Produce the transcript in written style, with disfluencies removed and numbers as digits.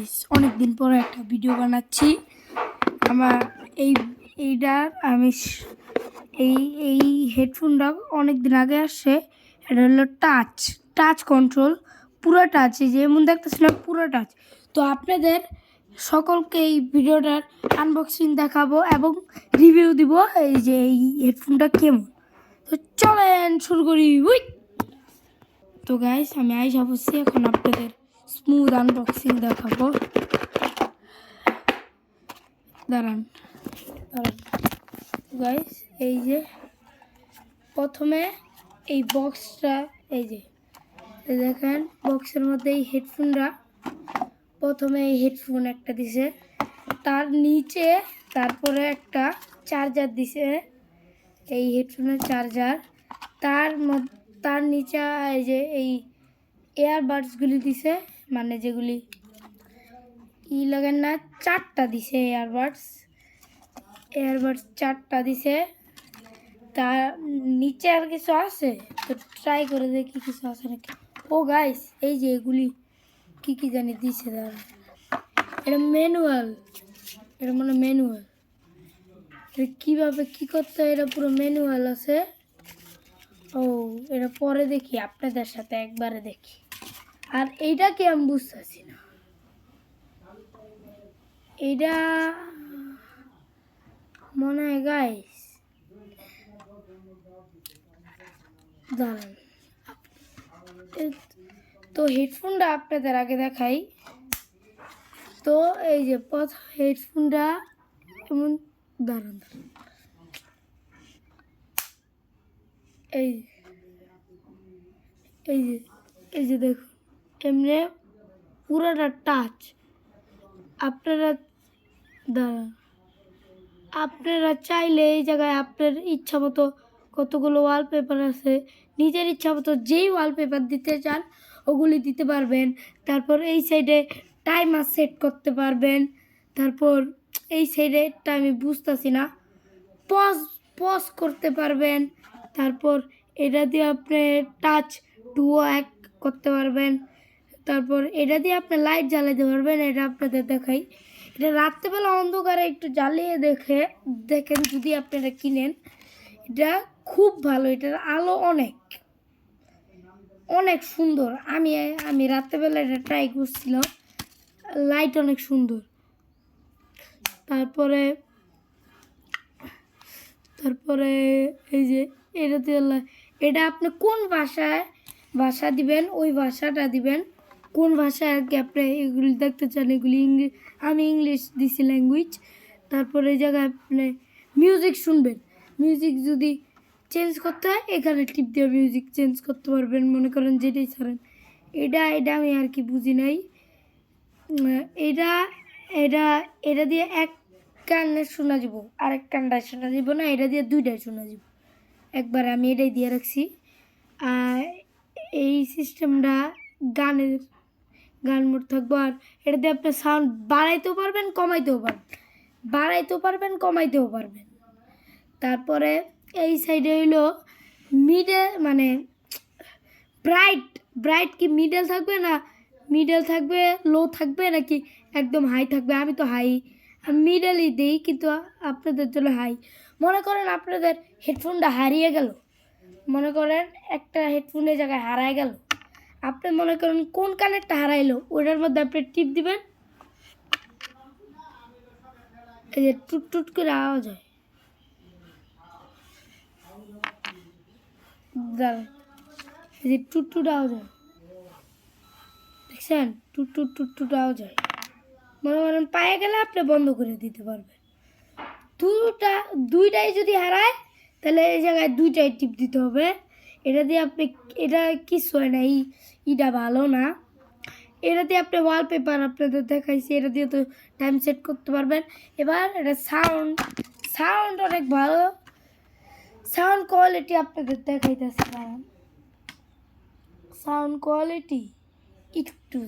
Guys, অনেক দিন পরে একটা ভিডিও বানাচ্ছি। আমার এইটার আমি এই হেডফোনটা অনেক দিন আগে আসছে। এটা হলো টাচ কন্ট্রোল, পুরো টাচ, এই যে এমন দেখতেছিলাম পুরো টাচ। তো আপনাদের সকলকে এই ভিডিওটার আনবক্সিং দেখাবো এবং রিভিউ দিব এই যে এই হেডফোনটা কেমন। তো চলেন শুরু করি। তো গাইস, আমি আইসা বসছি, এখন আপনাদের স্মুথ আনবক্সিং দেখাবো। দাঁড়ান গাইস, এই যে প্রথমে এই বক্সটা, এই যে দেখেন বক্সের মধ্যে এই হেডফোনটা, প্রথমে এই হেডফোন একটা দিছে, তার নিচে তারপরে একটা চার্জার দিছে, এই হেডফোনের চার্জার, তার নিচে এই যে এই এয়ারবাডসগুলি দিছে, মানে যেগুলি লাগান না, চারটা দিছে এয়ারবাডস 4টা দিছে। তার নিচে আর কিছু আছে, তো ট্রাই করে দেখি কিছু আছে নাকি। ও গাইস, এই যে এগুলি কি জানি দিছে, দাঁড়া, এটা ম্যানুয়াল, এটা মানে ম্যানুয়াল, কিভাবে কি করতে হয় এটা পুরো ম্যানুয়াল আছে। ও, এটা পরে দেখি, আপনাদের সাথে একবারে দেখি। আর এইটা কি আমি বুঝতেছি না, এইটা মনে হয় গাইস, দাঁড়ান, তো হেডফোনটা আপনাদের আগে দেখাই। তো এই যে প্রথম হেডফোনটা এমন, দাঁড়ান, এই এই যে এই যে দেখুন, এমনি পুরোটা টাচ। আপনারা দাঁড়ান, আপনারা চাইলে এই জায়গায় আপনার ইচ্ছা মতো কতগুলো ওয়ালপেপার আছে, নিজের ইচ্ছা মতো যেই ওয়ালপেপার দিতে চান ওগুলি দিতে পারবেন। তারপর এই সাইডে টাইমার সেট করতে পারবেন। তারপর এই সাইডেটা আমি বুঝতেছি না, পজ করতে পারবেন। তারপর এটা দিয়ে আপনি টাচ টুও এক করতে পারবেন। তারপর এটা দিয়ে আপনি লাইট জ্বালাতে পারবেন। এটা আপনাদের দেখাই, এটা রাত্রেবেলা অন্ধকারে একটু জ্বালিয়ে দেখেন যদি আপনারা কিনেন, এটা খুব ভালো, এটার আলো অনেক সুন্দর। আমি রাত্রেবেলা এটা ট্রাই করছিলাম, লাইট অনেক সুন্দর। তারপরে এই যে এটা আপনি কোন ভাষা দিবেন, ওই ভাষাটা দিবেন, কোন ভাষায় আর কি আপনি এগুলি দেখতে চান। এগুলি ইংলিশ, আমি ইংলিশ দিছি ল্যাঙ্গুয়েজ। তারপরে এই জায়গায় আপনি মিউজিক শুনবেন, মিউজিক যদি চেঞ্জ করতে হয় এখানে টিপ দিয়ে মিউজিক চেঞ্জ করতে পারবেন, মনে করেন যেটাই ছাড়েন। এটা আমি আর কি বুঝি নাই। এটা দিয়ে এক কানে শোনা যাব, আরেক কানটায় শোনা যাব না, এটা দিয়ে দুইটাই শোনা যাব। একবার আমি এটাই দিয়ে রাখছি। আর এই সিস্টেমটা গান মোড থাকবো। আর এটা দিয়ে আপনার সাউন্ড বাড়াইতেও পারবেন, কমাইতেও পারবেন। তারপরে এই সাইডে হইলো মিডল, মানে ব্রাইট কি মিডল থাকবে, লো থাকবে নাকি একদম হাই থাকবে। আমি তো মিডলই দিই, কিন্তু আপনাদের জন্য হাই। মনে করেন আপনাদের হেডফোনটা হারিয়ে গেল, মনে করেন একটা হেডফোনের জায়গায় হারায় গেল, আপনি মনে করেন কোন কানেরটা হারাইলো, ওটার মধ্যে আপনি টিপ দিবেন, এই যে টুট করে আওয়াজ হয়, এই যে টুট আওয়াজ হয়, দেখছেন, টুট আওয়াজ হয়। মনে করেন পায়ে গেলে আপনি বন্ধ করে দিতে পারবেন। দুইটাই যদি হারায় তাহলে এই জায়গায় দুইটাই টিপ দিতে হবে। এটা দিয়ে আপনি, এটা কিছু হয় না, এটা ভালো না। এটা দিয়ে আপনি ওয়ালপেপার আপনাদের দেখাইছি, এটা দিয়ে তো টাইম সেট করতে পারবেন। এবার এটা সাউন্ড অনেক ভালো, সাউন্ড কোয়ালিটি আপনাদের দেখাইতেছে। সাউন্ড কোয়ালিটি একটু